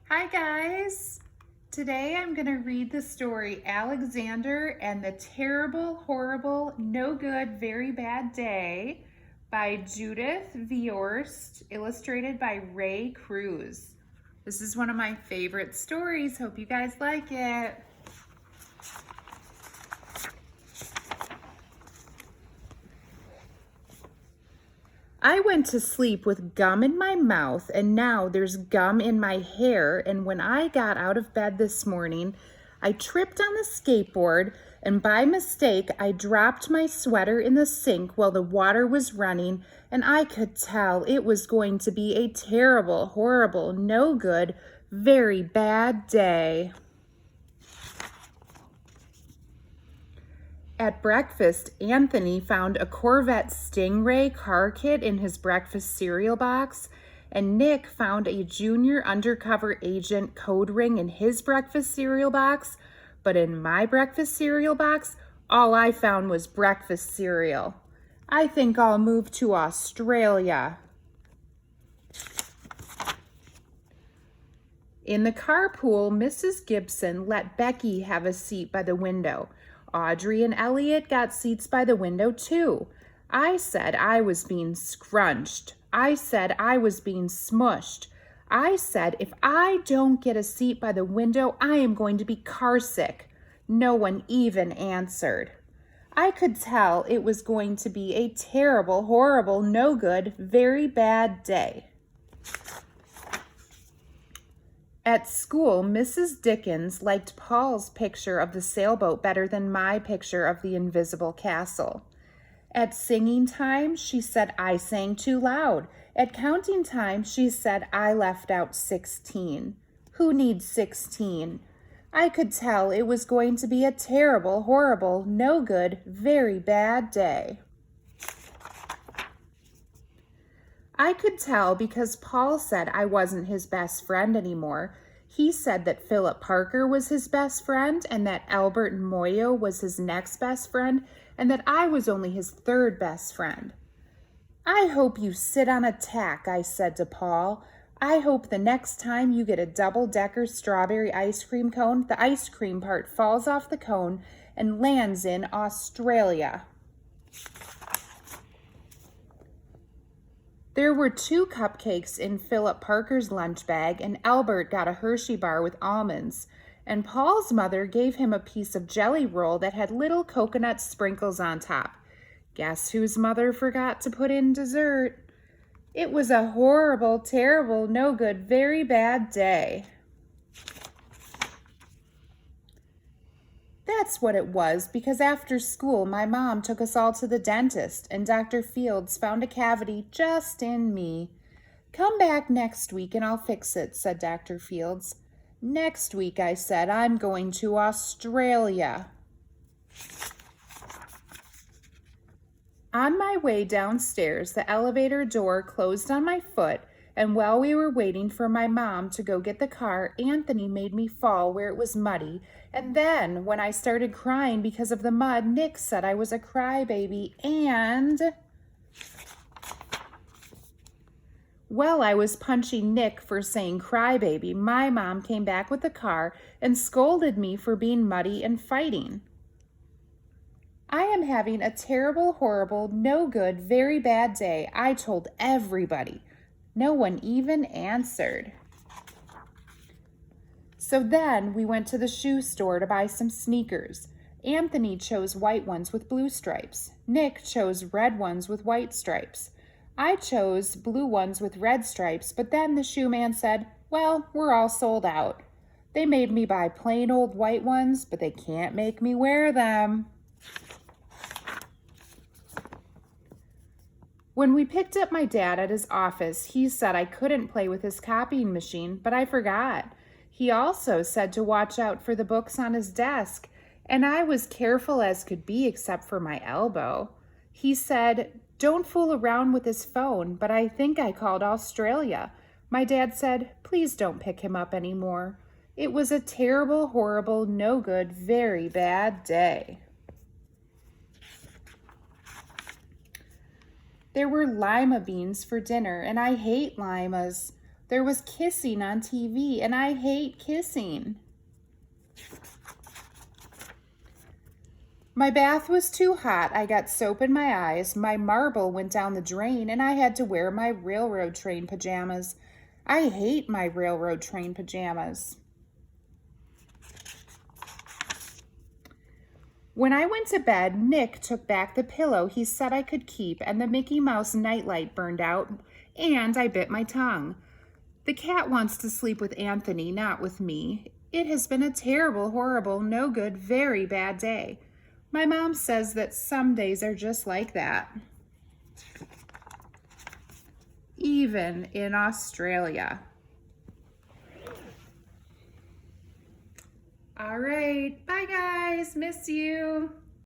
Hi guys! Today I'm going to read the story Alexander and the Terrible, Horrible, No Good, Very Bad Day by Judith Viorst, illustrated by Ray Cruz. This is one of my favorite stories. Hope you guys like it. I went to sleep with gum in my mouth, and now there's gum in my hair. And when I got out of bed this morning, I tripped on the skateboard, and by mistake, I dropped my sweater in the sink while the water was running, and I could tell it was going to be a terrible, horrible, no good, very bad day. At breakfast, Anthony found a Corvette Stingray car kit in his breakfast cereal box, and Nick found a junior undercover agent code ring in his breakfast cereal box. But in my breakfast cereal box, all I found was breakfast cereal. I think I'll move to Australia. In the carpool, Mrs. Gibson let Becky have a seat by the window. Audrey and Elliot got seats by the window too. I said I was being scrunched. I said I was being smushed. I said if I don't get a seat by the window, I am going to be carsick. No one even answered. I could tell it was going to be a terrible, horrible, no good, very bad day. At school, Mrs. Dickens liked Paul's picture of the sailboat better than my picture of the invisible castle. At singing time, she said I sang too loud. At counting time, she said I left out 16. Who needs 16? I could tell it was going to be a terrible, horrible, no good, very bad day. I could tell because Paul said I wasn't his best friend anymore. He said that Philip Parker was his best friend and that Albert Moyo was his next best friend and that I was only his third best friend. I hope you sit on a tack, I said to Paul. I hope the next time you get a double-decker strawberry ice cream cone, the ice cream part falls off the cone and lands in Australia. There were 2 cupcakes in Philip Parker's lunch bag, and Albert got a Hershey bar with almonds. And Paul's mother gave him a piece of jelly roll that had little coconut sprinkles on top. Guess whose mother forgot to put in dessert? It was a horrible, terrible, no good, very bad day. That's what it was, because after school, my mom took us all to the dentist, and Dr. Fields found a cavity just in me. Come back next week and I'll fix it, said Dr. Fields. Next week, I said, I'm going to Australia. On my way downstairs, the elevator door closed on my foot, and while we were waiting for my mom to go get the car, Anthony made me fall where it was muddy. And then, when I started crying because of the mud, Nick said I was a crybaby, and... Well, I was punching Nick for saying crybaby. My mom came back with the car and scolded me for being muddy and fighting. I am having a terrible, horrible, no good, very bad day, I told everybody. No one even answered. So then we went to the shoe store to buy some sneakers. Anthony chose white ones with blue stripes. Nick chose red ones with white stripes. I chose blue ones with red stripes, but then the shoe man said, well, we're all sold out. They made me buy plain old white ones, but they can't make me wear them. When we picked up my dad at his office, he said I couldn't play with his copying machine, but I forgot. He also said to watch out for the books on his desk, and I was careful as could be except for my elbow. He said, don't fool around with his phone, but I think I called Australia. My dad said, please don't pick him up anymore. It was a terrible, horrible, no good, very bad day. There were lima beans for dinner, and I hate limas. There was kissing on TV, and I hate kissing. My bath was too hot. I got soap in my eyes. My marble went down the drain, and I had to wear my railroad train pajamas. I hate my railroad train pajamas. When I went to bed, Nick took back the pillow he said I could keep, and the Mickey Mouse nightlight burned out, and I bit my tongue. The cat wants to sleep with Anthony, not with me. It has been a terrible, horrible, no good, very bad day. My mom says that some days are just like that. Even in Australia. All right, bye guys, miss you.